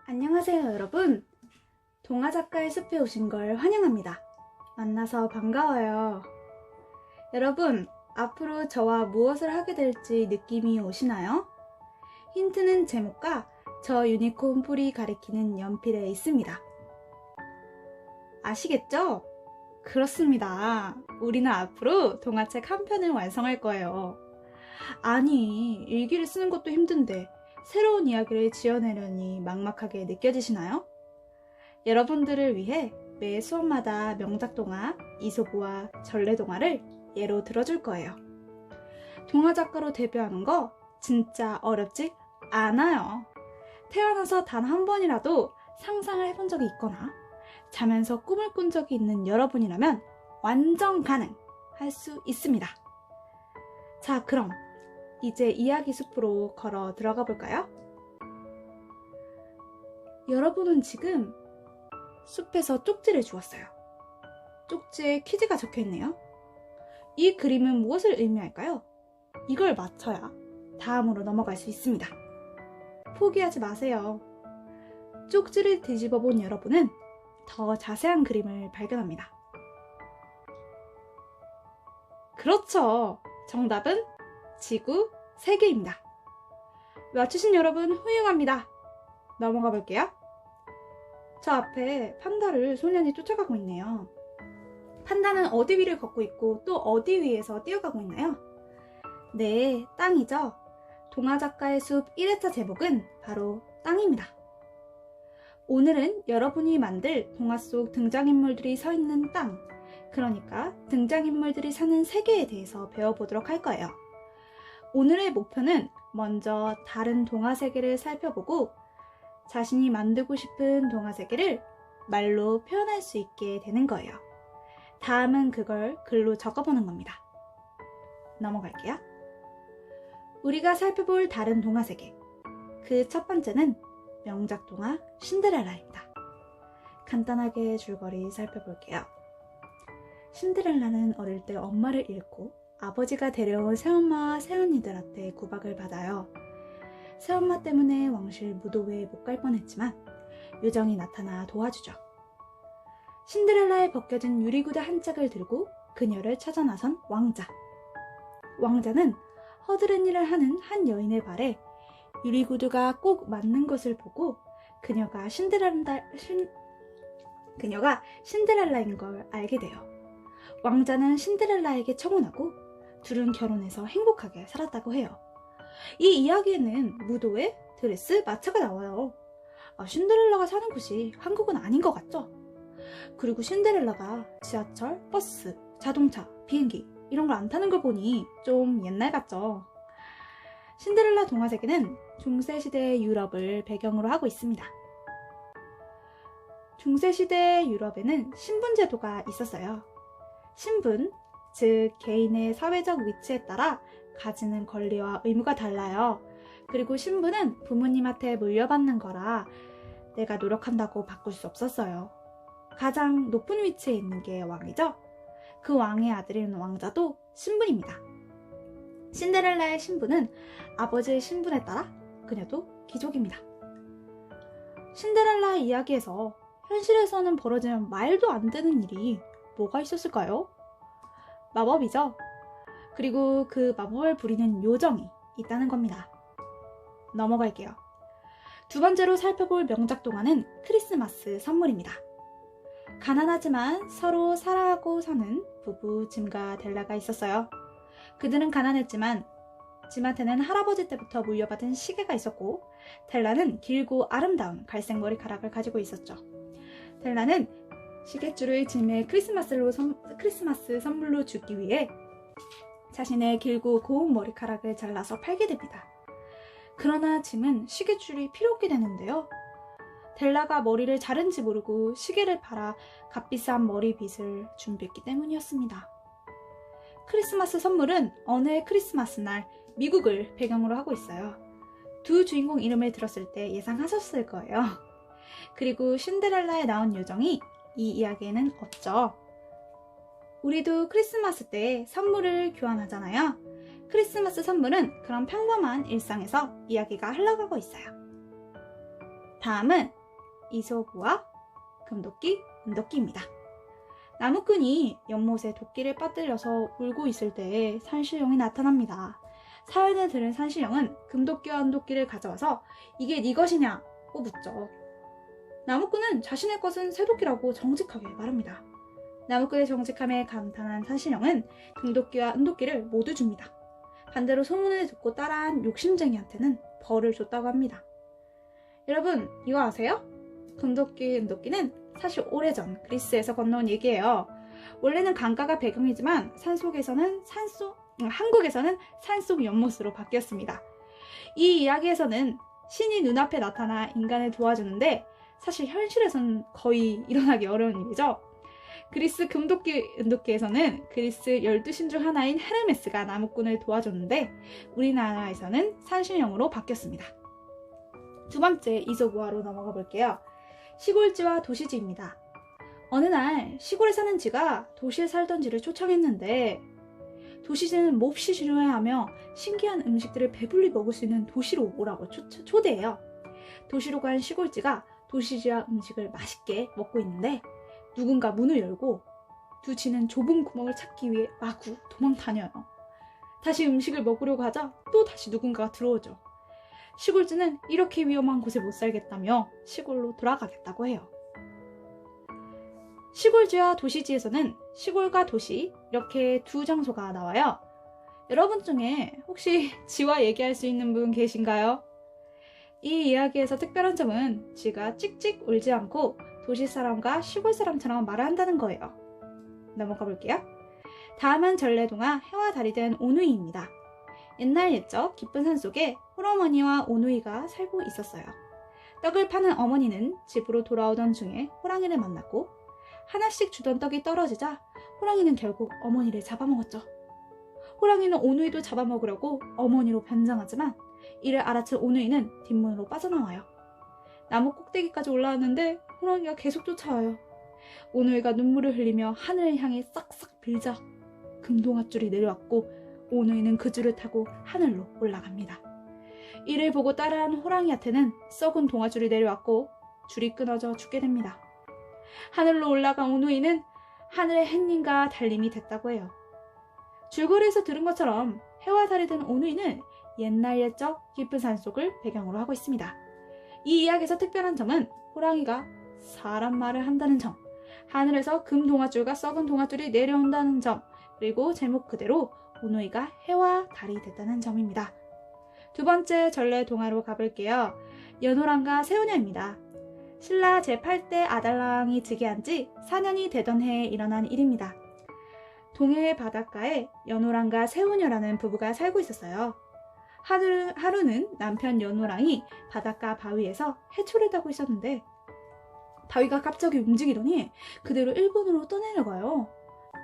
안녕하세요 여러분. 동화작가의 숲에 오신 걸 환영합니다. 만나서 반가워요. 여러분, 앞으로 저와 무엇을 하게 될지 느낌이 오시나요? 힌트는 제목과 저 유니콘 풀이 가리키는 연필에 있습니다. 아시겠죠? 그렇습니다. 우리는 앞으로 동화책 한 편을 완성할 거예요. 아니, 일기를 쓰는 것도 힘든데 새로운 이야기를 지어내려니 막막하게 느껴지시나요? 여러분들을 위해 매 수업마다 명작동화, 이소부와 전래동화를 예로 들어줄 거예요. 동화작가로 데뷔하는 거 진짜 어렵지 않아요. 태어나서 단 한 번이라도 상상을 해본 적이 있거나 자면서 꿈을 꾼 적이 있는 여러분이라면 완전 가능할 수 있습니다. 자, 그럼 이제 이야기 숲으로 걸어 들어가 볼까요? 여러분은 지금 숲에서 쪽지를 주었어요. 쪽지에 퀴즈가 적혀 있네요. 이 그림은 무엇을 의미할까요? 이걸 맞춰야 다음으로 넘어갈 수 있습니다. 포기하지 마세요. 쪽지를 뒤집어 본 여러분은 더 자세한 그림을 발견합니다. 그렇죠. 정답은 지구 3개입니다. 맞추신 여러분 훌륭합니다. 넘어가 볼게요. 저 앞에 판다를 소년이 쫓아가고 있네요. 판다는 어디 위를 걷고 있고 또 어디 위에서 뛰어가고 있나요? 네, 땅이죠. 동화작가의 숲 1회차 제목은 바로 땅입니다. 오늘은 여러분이 만들 동화 속 등장인물들이 서 있는 땅, 그러니까 등장인물들이 사는 세계에 대해서 배워보도록 할 거예요. 오늘의 목표는 먼저 다른 동화 세계를 살펴보고 자신이 만들고 싶은 동화 세계를 말로 표현할 수 있게 되는 거예요. 다음은 그걸 글로 적어보는 겁니다. 넘어갈게요. 우리가 살펴볼 다른 동화 세계. 그 첫 번째는 명작 동화 신데렐라입니다. 간단하게 줄거리 살펴볼게요. 신데렐라는 어릴 때 엄마를 잃고 아버지가 데려온 새엄마와 새언니들한테 구박을 받아요. 새엄마 때문에 왕실 무도회에 못 갈 뻔했지만 요정이 나타나 도와주죠. 신데렐라의 벗겨진 유리구두 한 짝을 들고 그녀를 찾아 나선 왕자. 왕자는 허드렛 일을 하는 한 여인의 발에 유리구두가 꼭 맞는 것을 보고 그녀가 신데렐라인 걸 알게 돼요. 왕자는 신데렐라에게 청혼하고 둘은 결혼해서 행복하게 살았다고 해요. 이 이야기에는 무도회, 드레스, 마차가 나와요. 신데렐라가 사는 곳이 한국은 아닌 것 같죠? 그리고 신데렐라가 지하철, 버스, 자동차, 비행기 이런 걸 안 타는 걸 보니 좀 옛날 같죠? 신데렐라 동화 세계는 중세시대의 유럽을 배경으로 하고 있습니다. 중세시대의 유럽에는 신분제도가 있었어요. 신분, 즉 개인의 사회적 위치에 따라 가지는 권리와 의무가 달라요. 그리고 신분은 부모님한테 물려받는 거라 내가 노력한다고 바꿀 수 없었어요. 가장 높은 위치에 있는 게 왕이죠. 그 왕의 아들인 왕자도 신분입니다. 신데렐라의 신분은 아버지의 신분에 따라 그녀도 귀족입니다. 신데렐라 이야기에서 현실에서는 벌어지면 말도 안 되는 일이 뭐가 있었을까요? 마법이죠. 그리고 그 마법을 부리는 요정이 있다는 겁니다. 넘어갈게요. 두 번째로 살펴볼 명작 동화는 크리스마스 선물입니다. 가난하지만 서로 사랑하고 사는 부부 짐과 델라가 있었어요. 그들은 가난했지만 짐한테는 할아버지 때부터 물려받은 시계가 있었고 델라는 길고 아름다운 갈색 머리카락을 가지고 있었죠. 델라는 시계줄을 짐의 크리스마스 선물로 주기 위해 자신의 길고 고운 머리카락을 잘라서 팔게 됩니다. 그러나 짐은 시계줄이 필요 없게 되는데요. 델라가 머리를 자른지 모르고 시계를 팔아 값비싼 머리빗을 준비했기 때문이었습니다. 크리스마스 선물은 어느 해 크리스마스 날 미국을 배경으로 하고 있어요. 두 주인공 이름을 들었을 때 예상하셨을 거예요. 그리고 신데렐라에 나온 요정이 이 이야기에는 없죠. 우리도 크리스마스 때 선물을 교환하잖아요. 크리스마스 선물은 그런 평범한 일상에서 이야기가 흘러가고 있어요. 다음은 이소부와 금도끼, 은도끼입니다. 나무꾼이 연못에 도끼를 빠뜨려서 울고 있을 때 산신령이 나타납니다. 사연을 들은 산신령은 금도끼와 은도끼를 가져와서 이게 네 것이냐고 묻죠. 나무꾼은 자신의 것은 새도끼라고 정직하게 말합니다. 나무꾼의 정직함에 감탄한 산신령은 금도끼와 은도끼를 모두 줍니다. 반대로 소문을 듣고 따라한 욕심쟁이한테는 벌을 줬다고 합니다. 여러분, 이거 아세요? 금도끼, 은도끼는 사실 오래전 그리스에서 건너온 얘기예요. 원래는 강가가 배경이지만 한국에서는 산속 연못으로 바뀌었습니다. 이 이야기에서는 신이 눈앞에 나타나 인간을 도와주는데 사실 현실에서는 거의 일어나기 어려운 일이죠. 그리스 금도끼, 은도끼에서는 그리스 12신 중 하나인 헤르메스가 나무꾼을 도와줬는데 우리나라에서는 산신령으로 바뀌었습니다. 두 번째 이소부화로 넘어가 볼게요. 시골쥐와 도시쥐입니다. 어느 날 시골에 사는 쥐가 도시에 살던 쥐를 초청했는데 도시쥐는 몹시 중요해하며 신기한 음식들을 배불리 먹을 수 있는 도시로 오라고 초대해요. 도시로 간 시골쥐가 도시쥐와 음식을 맛있게 먹고 있는데 누군가 문을 열고 두 쥐는 좁은 구멍을 찾기 위해 마구 도망 다녀요. 다시 음식을 먹으려고 하자 또 다시 누군가가 들어오죠. 시골쥐는 이렇게 위험한 곳에 못 살겠다며 시골로 돌아가겠다고 해요. 시골쥐와 도시쥐에서는 시골과 도시 이렇게 두 장소가 나와요. 여러분 중에 혹시 쥐와 얘기할 수 있는 분 계신가요? 이 이야기에서 특별한 점은 쥐가 찍찍 울지 않고 도시 사람과 시골 사람처럼 말을 한다는 거예요. 넘어가 볼게요. 다음은 전래동화 해와 달이 된 오누이입니다. 옛날 옛적 깊은 산속에 홀어머니와 오누이가 살고 있었어요. 떡을 파는 어머니는 집으로 돌아오던 중에 호랑이를 만났고 하나씩 주던 떡이 떨어지자 호랑이는 결국 어머니를 잡아먹었죠. 호랑이는 오누이도 잡아먹으려고 어머니로 변장하지만 이를 알아챈 오누이는 뒷문으로 빠져나와요. 나무 꼭대기까지 올라왔는데 호랑이가 계속 쫓아와요. 오누이가 눈물을 흘리며 하늘을 향해 싹싹 빌자 금동아줄이 내려왔고 오누이는 그 줄을 타고 하늘로 올라갑니다. 이를 보고 따라한 호랑이한테는 썩은 동아줄이 내려왔고 줄이 끊어져 죽게 됩니다. 하늘로 올라간 오누이는 하늘의 햇님과 달님이 됐다고 해요. 줄거리에서 들은 것처럼 해와 달이 된 오누이는 옛날 옛적 깊은 산속을 배경으로 하고 있습니다. 이 이야기에서 특별한 점은 호랑이가 사람 말을 한다는 점, 하늘에서 금 동아줄과 썩은 동아줄이 내려온다는 점, 그리고 제목 그대로 오누이가 해와 달이 됐다는 점입니다. 두 번째 전래 동화로 가볼게요. 연호랑과 새우녀입니다. 신라 제8대 아달랑이 즉위한 지 4년이 되던 해에 일어난 일입니다. 동해 바닷가에 연호랑과 새우녀라는 부부가 살고 있었어요. 하루는 남편 연호랑이 바닷가 바위에서 해초를 따고 있었는데 바위가 갑자기 움직이더니 그대로 일본으로 떠내려가요.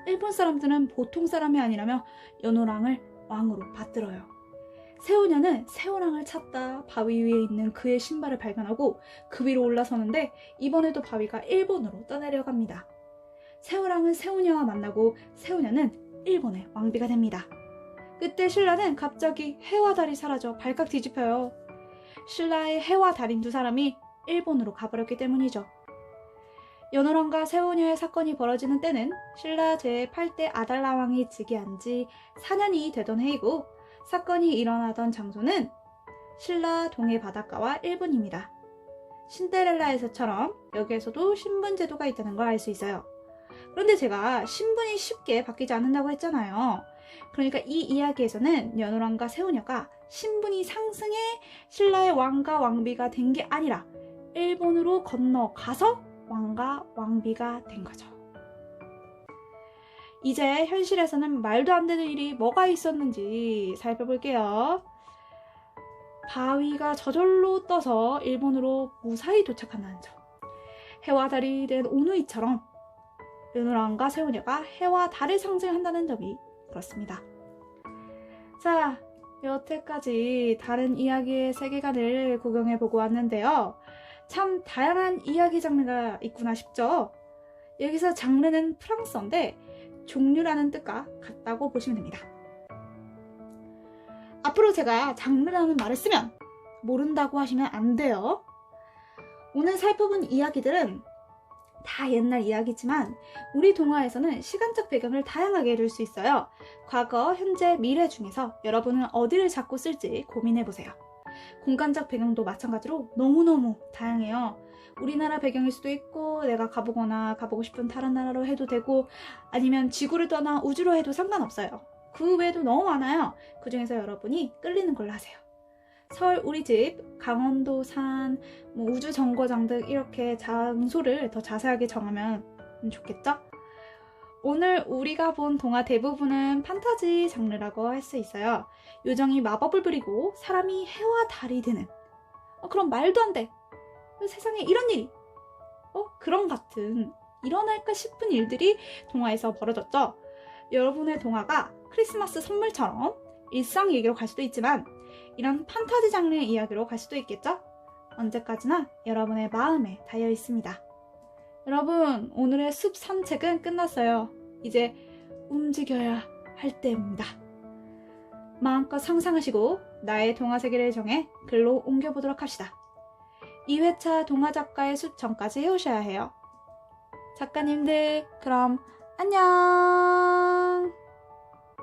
일본 사람들은 보통 사람이 아니라며 연호랑을 왕으로 받들어요. 새우녀는 새우랑을 찾다 바위 위에 있는 그의 신발을 발견하고 그 위로 올라서는데 이번에도 바위가 일본으로 떠내려갑니다. 새우랑은 새우녀와 만나고 새우녀는 일본의 왕비가 됩니다. 그때 신라는 갑자기 해와 달이 사라져 발칵 뒤집혀요. 신라의 해와 달인 두 사람이 일본으로 가버렸기 때문이죠. 연호랑과 새우녀의 사건이 벌어지는 때는 신라 제8대 아달라 왕이 즉위한 지 4년이 되던 해이고 사건이 일어나던 장소는 신라 동해 바닷가와 일본입니다. 신데렐라에서처럼 여기에서도 신분 제도가 있다는 걸 알 수 있어요. 그런데 제가 신분이 쉽게 바뀌지 않는다고 했잖아요. 그러니까 이 이야기에서는 연호랑과 새우녀가 신분이 상승해 신라의 왕과 왕비가 된 게 아니라 일본으로 건너가서 왕과 왕비가 된 거죠. 이제 현실에서는 말도 안 되는 일이 뭐가 있었는지 살펴볼게요. 바위가 저절로 떠서 일본으로 무사히 도착한다는 점. 해와 달이 된 오누이처럼 연호랑과 새우녀가 해와 달을 상징한다는 점이 그렇습니다. 자, 여태까지 다른 이야기의 세계관을 구경해보고 왔는데요. 참 다양한 이야기 장르가 있구나 싶죠? 여기서 장르는 프랑스어인데 종류라는 뜻과 같다고 보시면 됩니다. 앞으로 제가 장르라는 말을 쓰면 모른다고 하시면 안 돼요. 오늘 살펴본 이야기들은 다 옛날 이야기지만 우리 동화에서는 시간적 배경을 다양하게 해줄 수 있어요. 과거, 현재, 미래 중에서 여러분은 어디를 잡고 쓸지 고민해보세요. 공간적 배경도 마찬가지로 너무너무 다양해요. 우리나라 배경일 수도 있고 내가 가보거나 가보고 싶은 다른 나라로 해도 되고 아니면 지구를 떠나 우주로 해도 상관없어요. 그 외에도 너무 많아요. 그 중에서 여러분이 끌리는 걸로 하세요. 서울 우리 집, 강원도 산, 우주 정거장 등 이렇게 장소를 더 자세하게 정하면 좋겠죠? 오늘 우리가 본 동화 대부분은 판타지 장르라고 할 수 있어요. 요정이 마법을 부리고 사람이 해와 달이 되는 그럼 말도 안 돼. 세상에 이런 일이 그런 같은 일어날까 싶은 일들이 동화에서 벌어졌죠. 여러분의 동화가 크리스마스 선물처럼 일상 얘기로 갈 수도 있지만 이런 판타지 장르의 이야기로 갈 수도 있겠죠? 언제까지나 여러분의 마음에 달려 있습니다. 여러분, 오늘의 숲 산책은 끝났어요. 이제 움직여야 할 때입니다. 마음껏 상상하시고 나의 동화 세계를 정해 글로 옮겨보도록 합시다. 2회차 동화 작가의 숲 전까지 해오셔야 해요. 작가님들, 그럼 안녕!